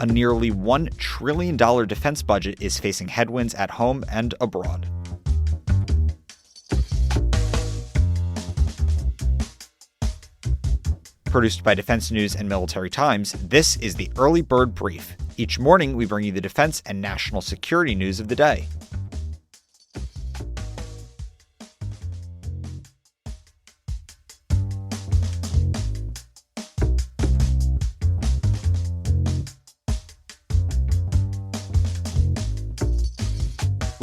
A nearly $1 trillion defense budget is facing headwinds at home and abroad. Produced by Defense News and Military Times, this is the Early Bird Brief. Each morning, we bring you the defense and national security news of the day.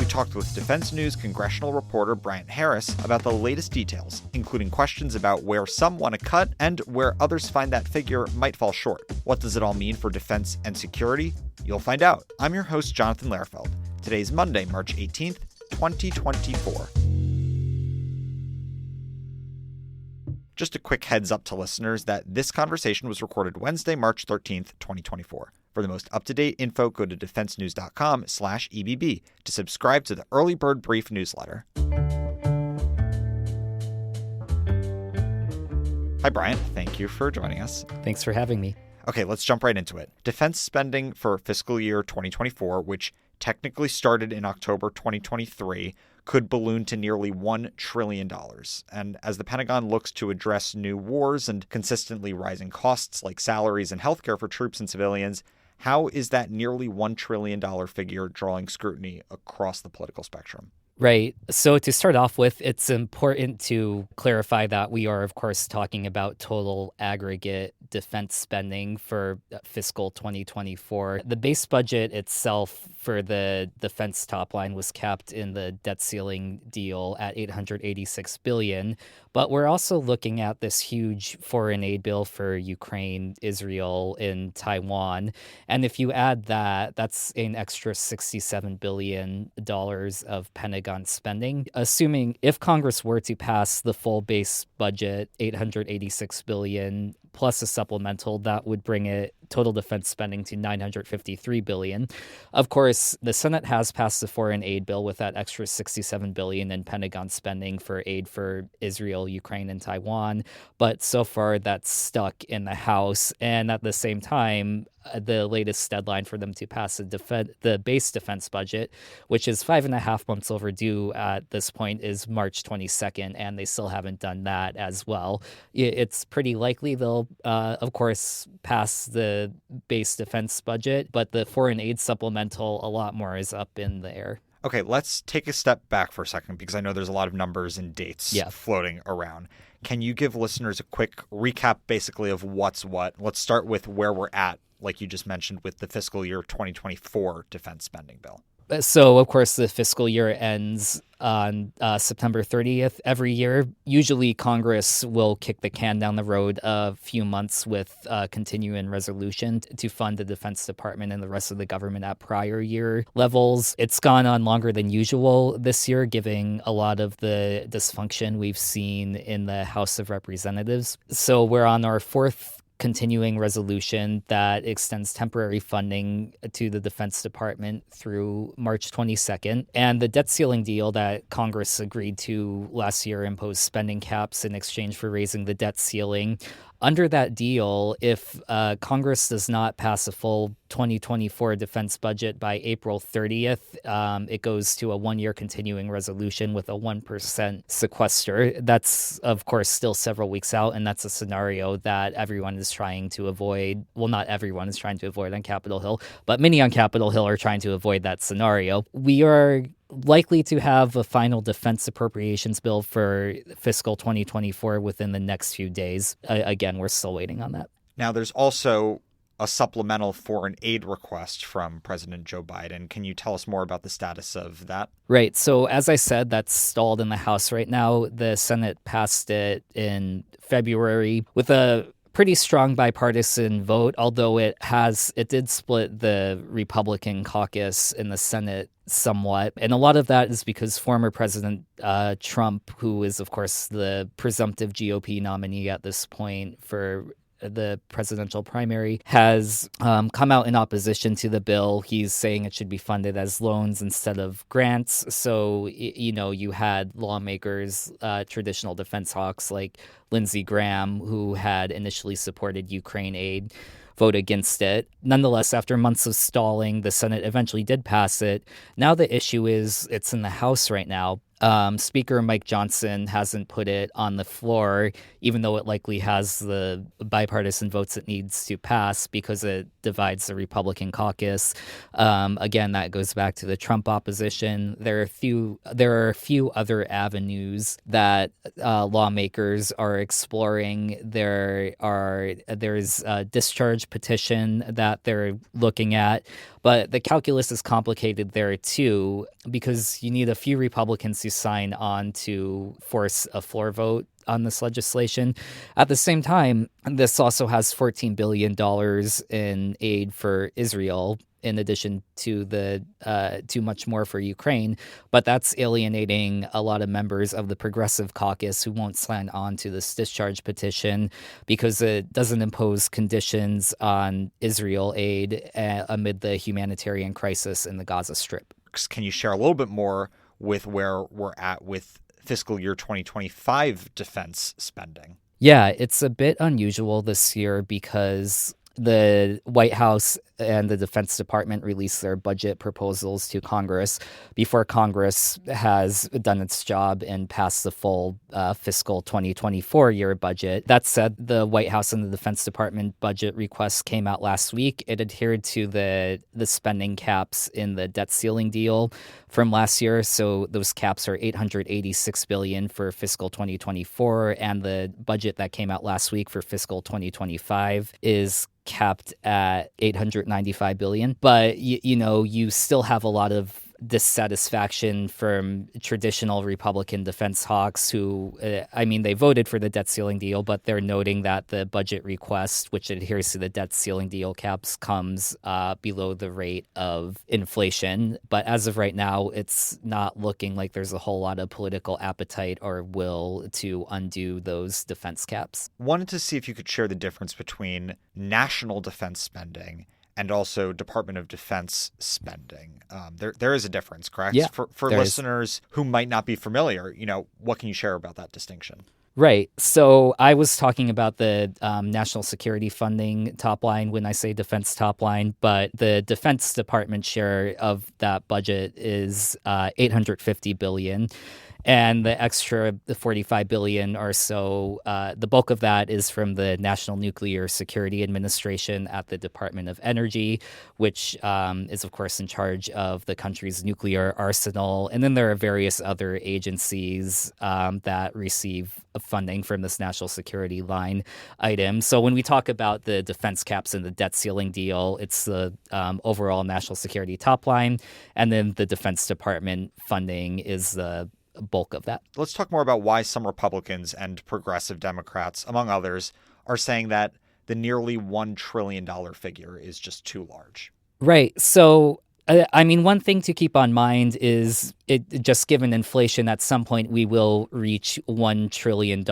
Talked with Defense News congressional reporter Bryant Harris about the latest details, including questions about where some want to cut and where others find that figure might fall short. What does it all mean for defense and security? You'll find out. I'm your host, Jonathan Lehrfeld. Today's Monday, March 18th, 2024. Just a quick heads up to listeners that this conversation was recorded Wednesday, March 13th, 2024. For the most up-to-date info, go to defensenews.com/EBB to subscribe to the Early Bird Brief newsletter. Hi, Bryant. Thank you for joining us. Thanks for having me. Okay, let's jump right into it. Defense spending for fiscal year 2024, which technically started in October 2023, could balloon to nearly $1 trillion. And as the Pentagon looks to address new wars and consistently rising costs like salaries and healthcare for troops and civilians, how is that nearly $1 trillion figure drawing scrutiny across the political spectrum? Right. So to start off with, it's important to clarify that we are, of course, talking about total aggregate defense spending for fiscal 2024. The base budget itself for the defense top line was capped in the debt ceiling deal at $886 billion. But we're also looking at this huge foreign aid bill for Ukraine, Israel, and Taiwan. And if you add that, that's an extra $67 billion of Pentagon spending. Assuming if Congress were to pass the full base budget, $886 billion, plus a supplemental, that would bring it total defense spending to $953 billion. Of course, the Senate has passed the foreign aid bill with that extra $67 billion in Pentagon spending for aid for Israel, Ukraine, and Taiwan. But so far, that's stuck in the House. And at the same time, the latest deadline for them to pass the base defense budget, which is 5.5 months overdue at this point, is March 22nd, and they still haven't done that as well. It's pretty likely they'll, of course, pass the base defense budget, but the foreign aid supplemental, a lot more is up in the air. Okay, let's take a step back for a second because I know there's a lot of numbers and dates floating around. Can you give listeners a quick recap basically of what's what? Let's start with where we're at, like you just mentioned, with the fiscal year 2024 defense spending bill. So, of course, the fiscal year ends on September 30th every year. Usually, Congress will kick the can down the road a few months with continuing resolution to fund the Defense Department and the rest of the government at prior year levels. It's gone on longer than usual this year, giving a lot of the dysfunction we've seen in the House of Representatives. So we're on our fourth continuing resolution that extends temporary funding to the Defense Department through March 22nd. And the debt ceiling deal that Congress agreed to last year imposed spending caps in exchange for raising the debt ceiling. Under that deal, if Congress does not pass a full 2024 defense budget by April 30th, it goes to a one-year continuing resolution with a 1% sequester. That's, of course, still several weeks out, and that's a scenario that everyone is trying to avoid. Well, not everyone is trying to avoid on Capitol Hill, but many on Capitol Hill are trying to avoid that scenario. We are likely to have a final defense appropriations bill for fiscal 2024 within the next few days. Again, we're still waiting on that. Now, there's also a supplemental foreign aid request from President Joe Biden. Can you tell us more about the status of that? Right. So as I said, that's stalled in the House right now. The Senate passed it in February with a pretty strong bipartisan vote, although it did split the Republican caucus in the Senate somewhat. And a lot of that is because former President Trump, who is, of course, the presumptive GOP nominee at this point for the presidential primary, has come out in opposition to the bill. He's saying it should be funded as loans instead of grants. So, you had lawmakers, traditional defense hawks like Lindsey Graham, who had initially supported Ukraine aid, vote against it. Nonetheless, after months of stalling, the Senate eventually did pass it. Now the issue is it's in the House right now. Speaker Mike Johnson hasn't put it on the floor, even though it likely has the bipartisan votes it needs to pass because it divides the Republican caucus. Again, that goes back to the Trump opposition. There are a few other avenues that lawmakers are exploring. There's a discharge petition that they're looking at. But the calculus is complicated there, too, because you need a few Republicans to sign on to force a floor vote on this legislation. At the same time, this also has $14 billion in aid for Israel, in addition to too much more for Ukraine. But that's alienating a lot of members of the Progressive Caucus who won't sign on to this discharge petition because it doesn't impose conditions on Israel aid amid the humanitarian crisis in the Gaza Strip. Can you share a little bit more with where we're at with fiscal year 2025 defense spending? Yeah, it's a bit unusual this year because the White House and the Defense Department released their budget proposals to Congress before Congress has done its job and passed the full fiscal 2024 year budget. That said, the White House and the Defense Department budget requests came out last week. It adhered to the spending caps in the debt ceiling deal from last year. So those caps are $886 billion for fiscal 2024, and the budget that came out last week for fiscal 2025 is capped at $895 billion. But, you still have a lot of dissatisfaction from traditional Republican defense hawks who, they voted for the debt ceiling deal, but they're noting that the budget request, which adheres to the debt ceiling deal caps, comes below the rate of inflation. But as of right now, it's not looking like there's a whole lot of political appetite or will to undo those defense caps. Wanted to see if you could share the difference between national defense spending and also Department of Defense spending. There is a difference, correct? Yeah, for listeners who might not be familiar, what can you share about that distinction? Right. So I was talking about the national security funding top line when I say defense top line, but the Defense Department share of that budget is $850 billion. And the extra $45 billion or so, the bulk of that is from the National Nuclear Security Administration at the Department of Energy, which is, of course, in charge of the country's nuclear arsenal. And then there are various other agencies that receive funding from this national security line item. So when we talk about the defense caps and the debt ceiling deal, it's the overall national security top line. And then the Defense Department funding is the bulk of that. Let's talk more about why some Republicans and progressive Democrats, among others, are saying that the nearly $1 trillion figure is just too large. Right. So, one thing to keep on mind is just given inflation, at some point we will reach $1 trillion.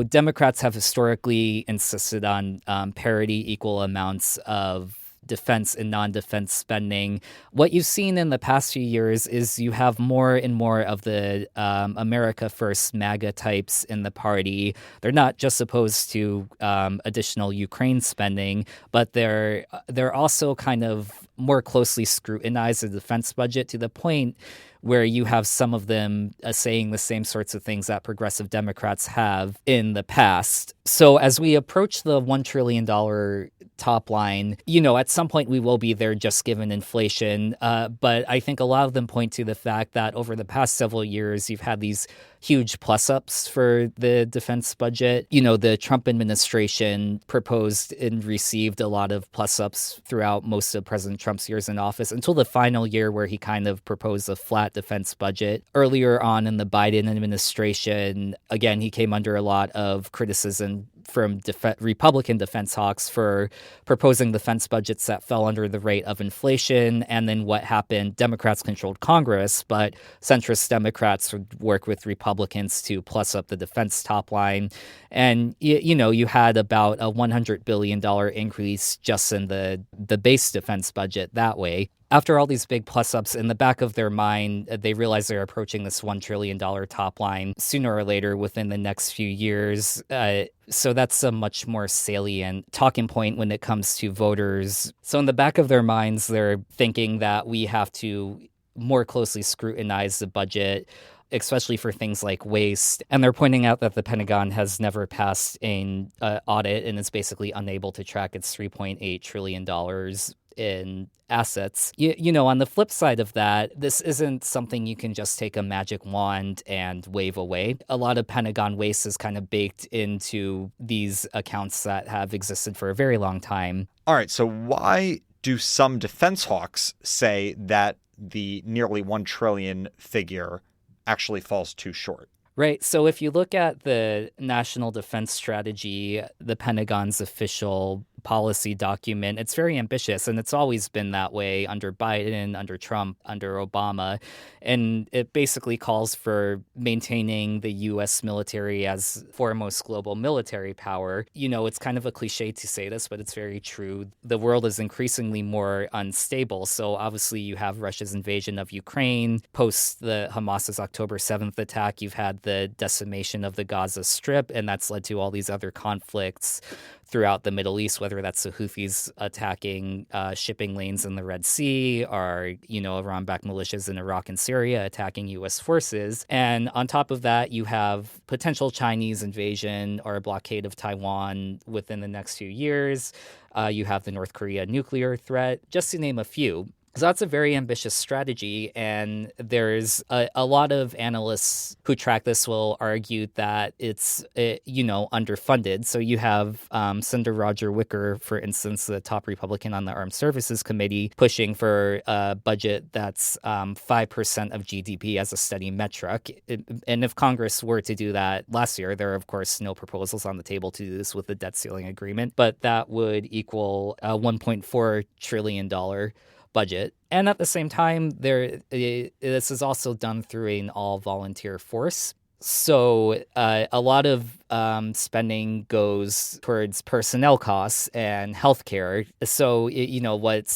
Democrats have historically insisted on parity, equal amounts of defense and non-defense spending. What you've seen in the past few years is you have more and more of the America First MAGA types in the party. They're not just opposed to additional Ukraine spending, but they're also kind of more closely scrutinize the defense budget to the point where you have some of them saying the same sorts of things that progressive Democrats have in the past. So as we approach the $1 trillion top line, at some point we will be there just given inflation. But I think a lot of them point to the fact that over the past several years, you've had these huge plus-ups for the defense budget. The Trump administration proposed and received a lot of plus-ups throughout most of President Trump's years in office until the final year where he kind of proposed a flat defense budget. Earlier on in the Biden administration, again, he came under a lot of criticism from Republican defense hawks for proposing defense budgets that fell under the rate of inflation. And then what happened, Democrats controlled Congress, but centrist Democrats would work with Republicans to plus up the defense top line. And, you had about a $100 billion increase just in the base defense budget that way. After all these big plus ups, in the back of their mind, they realize they're approaching this $1 trillion top line sooner or later within the next few years. So that's a much more salient talking point when it comes to voters. So in the back of their minds, they're thinking that we have to more closely scrutinize the budget, especially for things like waste. And they're pointing out that the Pentagon has never passed an audit and is basically unable to track its $3.8 trillion in assets. On the flip side of that, this isn't something you can just take a magic wand and wave away. A lot of Pentagon waste is kind of baked into these accounts that have existed for a very long time. All right, so why do some defense hawks say that the nearly 1 trillion figure actually falls too short? Right. So if you look at the National Defense Strategy, the Pentagon's official policy document, it's very ambitious, and it's always been that way under Biden, under Trump, under Obama. And it basically calls for maintaining the U.S. military as foremost global military power. It's kind of a cliche to say this, but it's very true. The world is increasingly more unstable. So obviously you have Russia's invasion of Ukraine. Post the Hamas's October 7th attack, you've had the decimation of the Gaza Strip, and that's led to all these other conflicts throughout the Middle East, whether that's the Houthis attacking shipping lanes in the Red Sea, or, Iran-backed militias in Iraq and Syria attacking U.S. forces. And on top of that, you have potential Chinese invasion or a blockade of Taiwan within the next few years. You have the North Korea nuclear threat, just to name a few. So that's a very ambitious strategy, and there's a lot of analysts who track this will argue that it's, underfunded. So you have Senator Roger Wicker, for instance, the top Republican on the Armed Services Committee, pushing for a budget that's 5% of GDP as a steady metric. And if Congress were to do that last year, there are, of course, no proposals on the table to do this with the debt ceiling agreement, but that would equal a $1.4 trillion budget. And at the same time, this is also done through an all-volunteer force. So a lot of spending goes towards personnel costs and healthcare. So what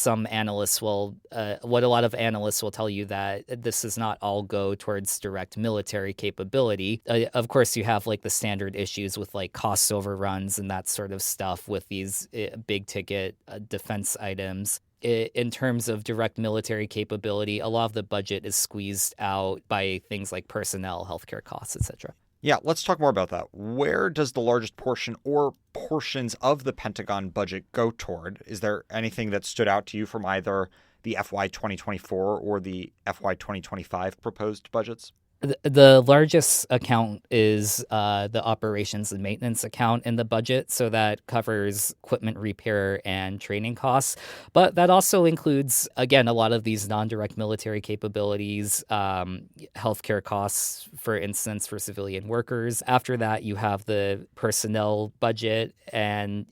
a lot of analysts will tell you, that this does not all go towards direct military capability. Of course, you have like the standard issues with like cost overruns and that sort of stuff with these big ticket defense items. In terms of direct military capability, a lot of the budget is squeezed out by things like personnel, healthcare costs, etc. Yeah, let's talk more about that. Where does the largest portion or portions of the Pentagon budget go toward? Is there anything that stood out to you from either the FY 2024 or the FY 2025 proposed budgets? The largest account is the operations and maintenance account in the budget. So that covers equipment repair and training costs. But that also includes, again, a lot of these non-direct military capabilities, healthcare costs, for instance, for civilian workers. After that, you have the personnel budget. And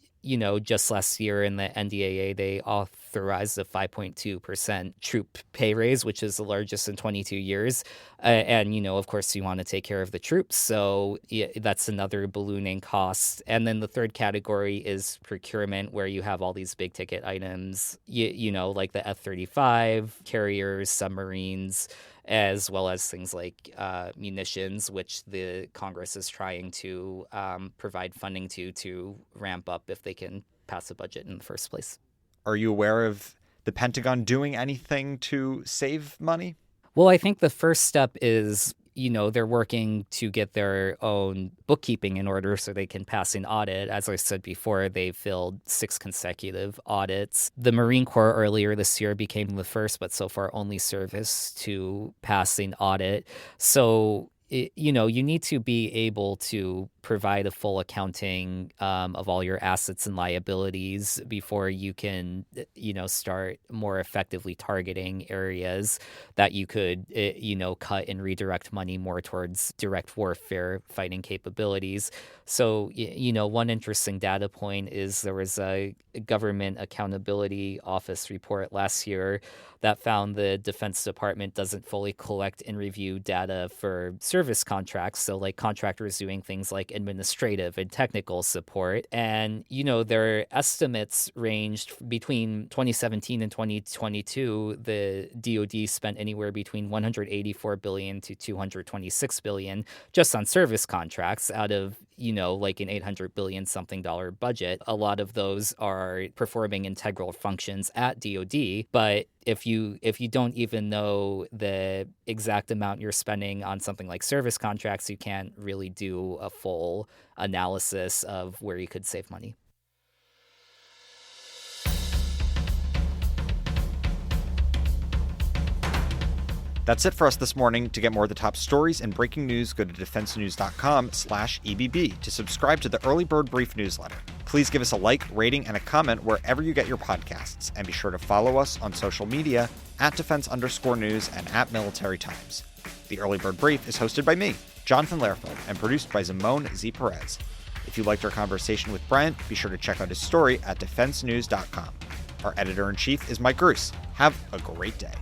just last year in the NDAA, they authorized a 5.2% troop pay raise, which is the largest in 22 years. And, of course, you want to take care of the troops. So that's another ballooning cost. And then the third category is procurement, where you have all these big ticket items, like the F-35, carriers, submarines, as well as things like munitions, which the Congress is trying to provide funding to ramp up if they can pass a budget in the first place. Are you aware of the Pentagon doing anything to save money? Well, I think the first step is, they're working to get their own bookkeeping in order so they can pass an audit. As I said before, they failed 6 consecutive audits. The Marine Corps earlier this year became the first, but so far only service to pass an audit. So, you need to be able to provide a full accounting of all your assets and liabilities before you can, start more effectively targeting areas that you could, cut and redirect money more towards direct warfare fighting capabilities. So, one interesting data point is there was a Government Accountability Office report last year that found the Defense Department doesn't fully collect and review data for survey service contracts, so like contractors doing things like administrative and technical support. And, their estimates ranged between 2017 and 2022. The DoD spent anywhere between $184 billion to $226 billion just on service contracts out of like an $800 billion something budget. A lot of those are performing integral functions at DoD, but if you don't even know the exact amount you're spending on something like service contracts, you can't really do a full analysis of where you could save money. That's it for us this morning. To get more of the top stories and breaking news, go to defensenews.com/EBB to subscribe to the Early Bird Brief newsletter. Please give us a like, rating, and a comment wherever you get your podcasts, and be sure to follow us on social media @defense_news and @military_times. The Early Bird Brief is hosted by me, Jonathan Lehrfeld, and produced by Zimone Z. Perez. If you liked our conversation with Brent, be sure to check out his story at defensenews.com. Our editor-in-chief is Mike Gruss. Have a great day.